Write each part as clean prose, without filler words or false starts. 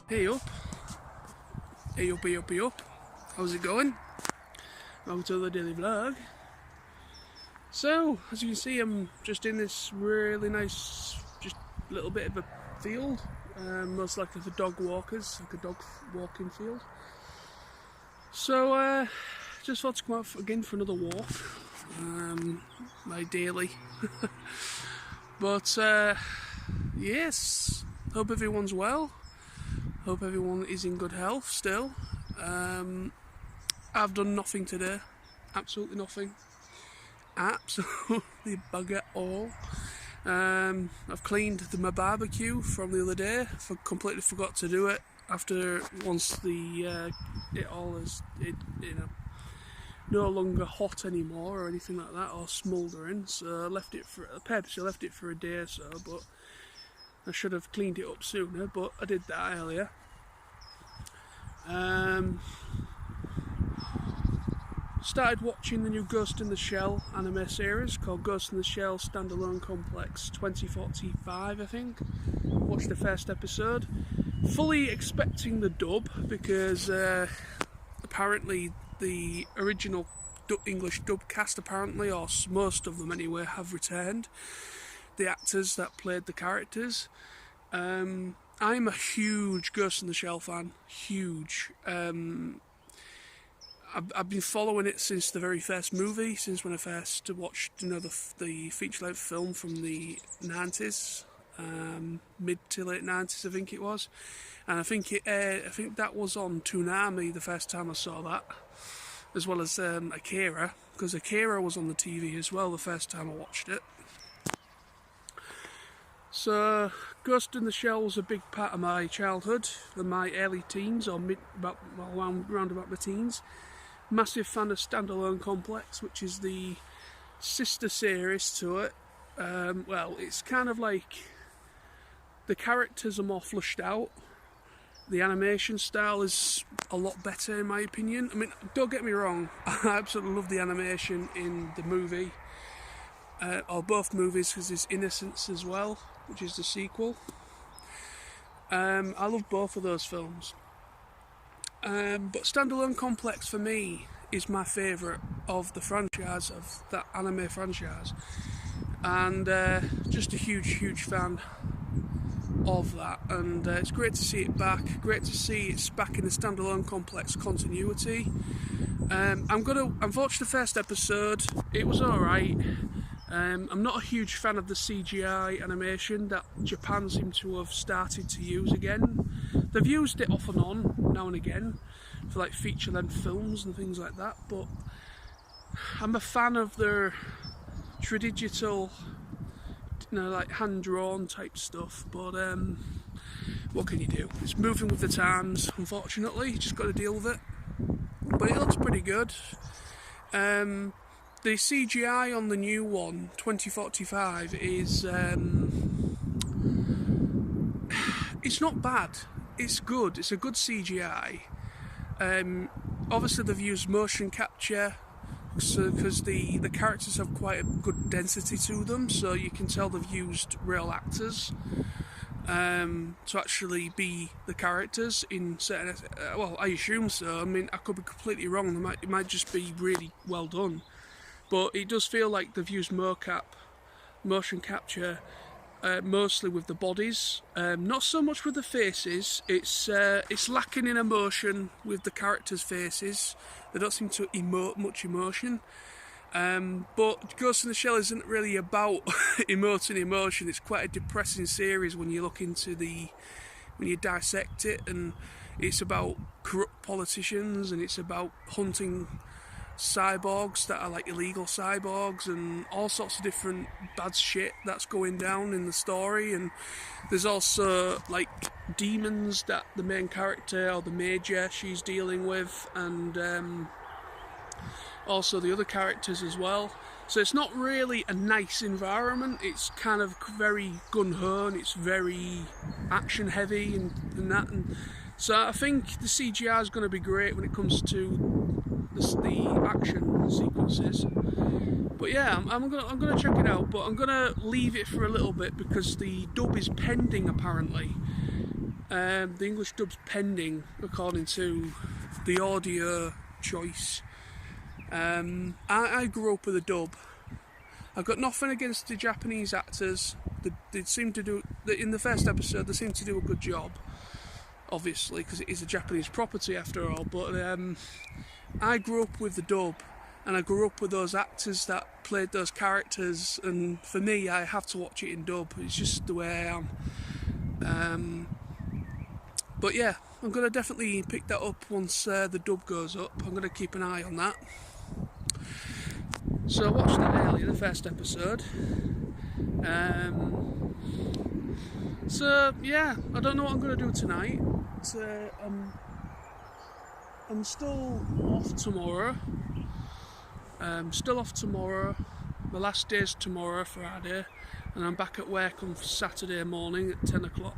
Hey up, hey up, hey up, hey up. How's it going? Welcome to the daily vlog. So, as you can see, I'm just in this really nice, just little bit of a field, most likely for dog walkers, like a dog walking field. So, just thought to come out again for another walk, my daily. But yes, hope everyone's well. Hope everyone is in good health still. I've done nothing today. Absolutely nothing. Absolutely bugger all. I've cleaned my barbecue from the other day. Completely forgot to do it after once it all is no longer hot anymore or anything like that, or smouldering. So I purposely left it for a day or so, but I should have cleaned it up sooner, but I did that earlier. Started watching the new Ghost in the Shell anime series called Ghost in the Shell Standalone Complex 2045, I think. Watched the first episode. Fully expecting the dub, because apparently the original English dub cast, apparently, or most of them anyway, have returned. The actors that played the characters. I'm a huge Ghost in the Shell fan. Huge. I've been following it since the very first movie, since when I first watched the feature-length film from the 90s, mid to late 90s I think it was, and I think that was on Toonami the first time I saw that, as well as Akira, because Akira was on the TV as well the first time I watched it. So, Ghost in the Shell was a big part of my childhood, and my early teens, or round about my teens. Massive fan of Standalone Complex, which is the sister series to it. Well, it's kind of like the characters are more flushed out. The animation style is a lot better, in my opinion. I mean, don't get me wrong, I absolutely love the animation in the movie, or both movies, because there's Innocence as well, which is the sequel. I love both of those films. But Standalone Complex for me is my favourite of the franchise, of that anime franchise, and just a huge fan of that, and it's great to see it back, great to see it's back in the Standalone Complex continuity. I've watched the first episode, it was alright. I'm not a huge fan of the CGI animation that Japan seem to have started to use again. They've used it off and on, now and again, for like feature-length films and things like that, but I'm a fan of their tradigital, like hand-drawn type stuff, but what can you do? It's moving with the times, unfortunately, you just got to deal with it. But it looks pretty good. The CGI on the new one, 2045, is it's not bad. It's good. It's a good CGI. Obviously, they've used motion capture, because the characters have quite a good density to them, so you can tell they've used real actors to actually be the characters in certain. Well, I assume so. I mean, I could be completely wrong. It might just be really well done. But it does feel like they've used motion capture, mostly with the bodies, not so much with the faces. It's lacking in emotion with the characters' faces. They don't seem to emote much emotion. But Ghost in the Shell isn't really about emoting emotion. It's quite a depressing series when you look into when you dissect it, and it's about corrupt politicians, and it's about hunting cyborgs that are like illegal cyborgs, and all sorts of different bad shit that's going down in the story. And there's also like demons that the main character, or the major, she's dealing with, and also the other characters as well. So it's not really a nice environment. It's kind of very gun-ho, and it's very action heavy and that. And so I think the CGI is going to be great when it comes to the action sequences. But yeah, I'm gonna check it out, but I'm gonna leave it for a little bit because the dub is pending apparently. The English dub's pending according to the audio choice. I grew up with a dub. I've got nothing against the Japanese actors. They seem to do, in the first episode, they seem to do a good job, obviously, because it is a Japanese property after all, but I grew up with the dub, and I grew up with those actors that played those characters, and for me, I have to watch it in dub. It's just the way I am. But yeah, I'm going to definitely pick that up once the dub goes up. I'm going to keep an eye on that. So I watched that earlier, the first episode. So yeah, I don't know what I'm going to do tonight. I'm still off tomorrow. My last day's tomorrow, Friday, and I'm back at work on Saturday morning at 10 o'clock.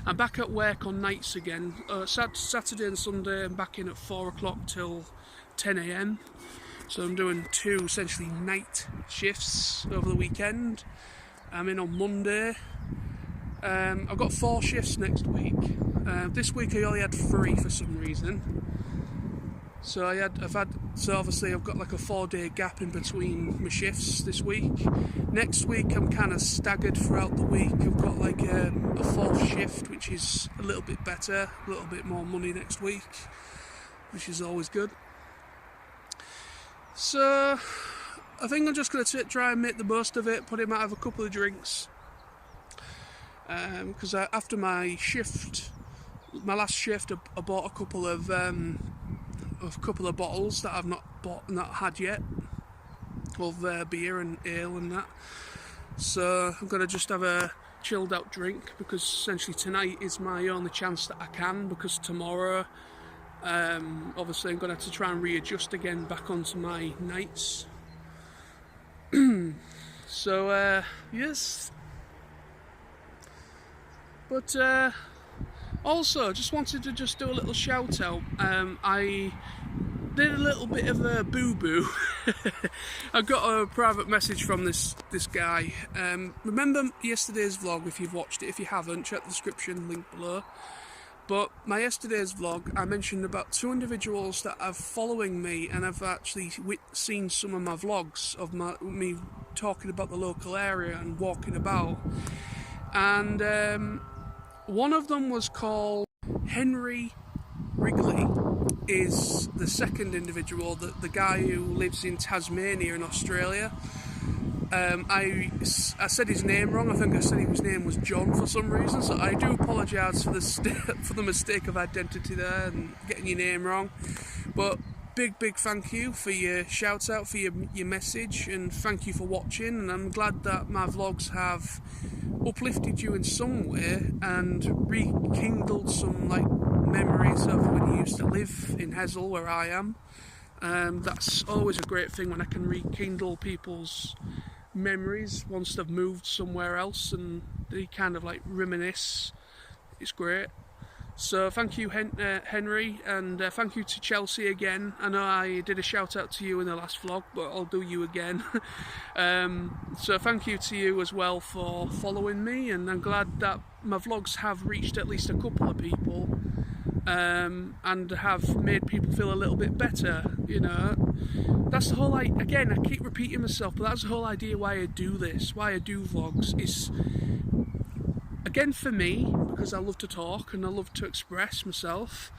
I'm back at work on nights again. Saturday and Sunday I'm back in at 4 o'clock till 10 a.m. So I'm doing 2 essentially night shifts over the weekend. I'm in on Monday. I've got 4 shifts next week. This week I only had 3 for some reason. So obviously I've got like a 4-day gap in between my shifts this week. Next week I'm kind of staggered throughout the week. I've got like a 4th shift, which is a little bit better, a little bit more money next week, which is always good. So I think I'm just going to try and make the most of it, put him out of a couple of drinks. Because after my last shift, I bought a couple of bottles that I've not had yet of beer and ale and that. So I'm going to just have a chilled out drink, because essentially tonight is my only chance that I can, because tomorrow obviously I'm going to have to try and readjust again back onto my nights. So yes. But also, just wanted to do a little shout out. I did a little bit of a boo-boo. I got a private message from this guy. Remember yesterday's vlog? If you've watched it, if you haven't, check the description link below. But my yesterday's vlog, I mentioned about 2 individuals that are following me, and I've actually seen some of my vlogs of me talking about the local area and walking about. And one of them was called Henry Wrigley, is the second individual, the guy who lives in Tasmania in Australia. I said his name wrong. I think I said his name was John for some reason, so I do apologise for the mistake of identity there and getting your name wrong. But big thank you for your shout out, for your message, and thank you for watching. And I'm glad that my vlogs have uplifted you in some way and rekindled some like memories of when you used to live in Hessle, where I am. That's always a great thing when I can rekindle people's memories once they've moved somewhere else and they kind of like reminisce. It's great. So thank you, Henry, and thank you to Chelsea again. I know I did a shout out to you in the last vlog, but I'll do you again. So thank you to you as well for following me, and I'm glad that my vlogs have reached at least a couple of people, and have made people feel a little bit better. You know, that's the whole, again, I keep repeating myself, but that's the whole idea why I do this, why I do vlogs, is again for me, because I love to talk and I love to express myself,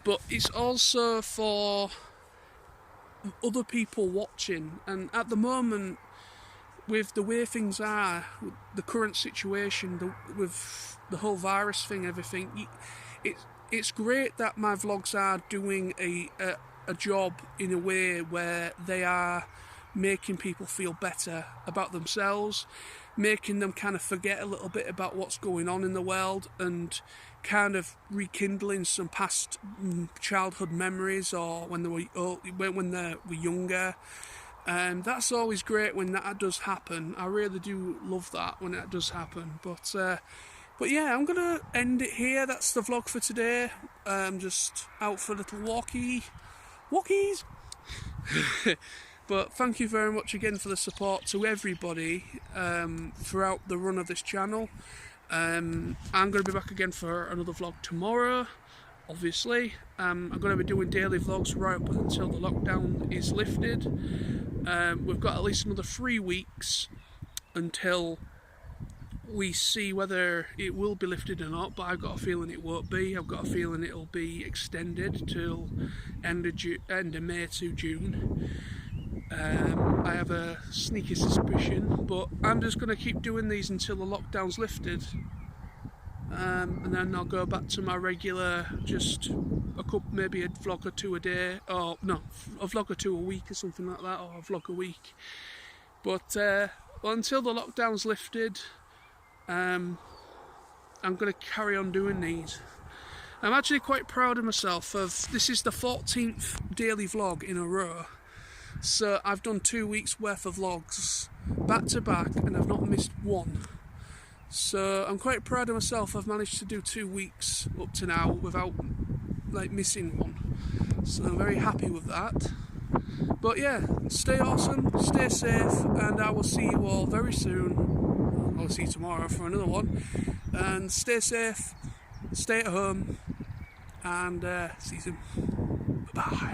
but it's also for other people watching. And at the moment, with the way things are, the current situation, with the whole virus thing, everything, it's great that my vlogs are doing a job in a way where they are making people feel better about themselves, making them kind of forget a little bit about what's going on in the world, and kind of rekindling some past childhood memories, or when they were younger. And that's always great when that does happen. I really do love that when that does happen. But yeah, I'm gonna end it here. That's the vlog for today. Just out for a little walkies. But thank you very much again for the support to everybody throughout the run of this channel. I'm going to be back again for another vlog tomorrow, obviously. I'm going to be doing daily vlogs right up until the lockdown is lifted. We've got at least another 3 weeks until we see whether it will be lifted or not, but I've got a feeling it won't be. I've got a feeling it'll be extended till end of May to June. I have a sneaky suspicion, but I'm just going to keep doing these until the lockdown's lifted, and then I'll go back to my regular, just maybe a vlog or two a day, or no, a vlog or two a week or something like that, or a vlog a week. But until the lockdown's lifted, I'm going to carry on doing these. I'm actually quite proud of myself. This is the 14th daily vlog in a row, so I've done 2 weeks worth of vlogs back to back and I've not missed one. So I'm quite proud of myself. I've managed to do 2 weeks up to now without missing one, so I'm very happy with that. But yeah, stay awesome, stay safe, and I will see you all very soon. I'll see you tomorrow for another one. And stay safe, stay at home, and see you soon. Bye.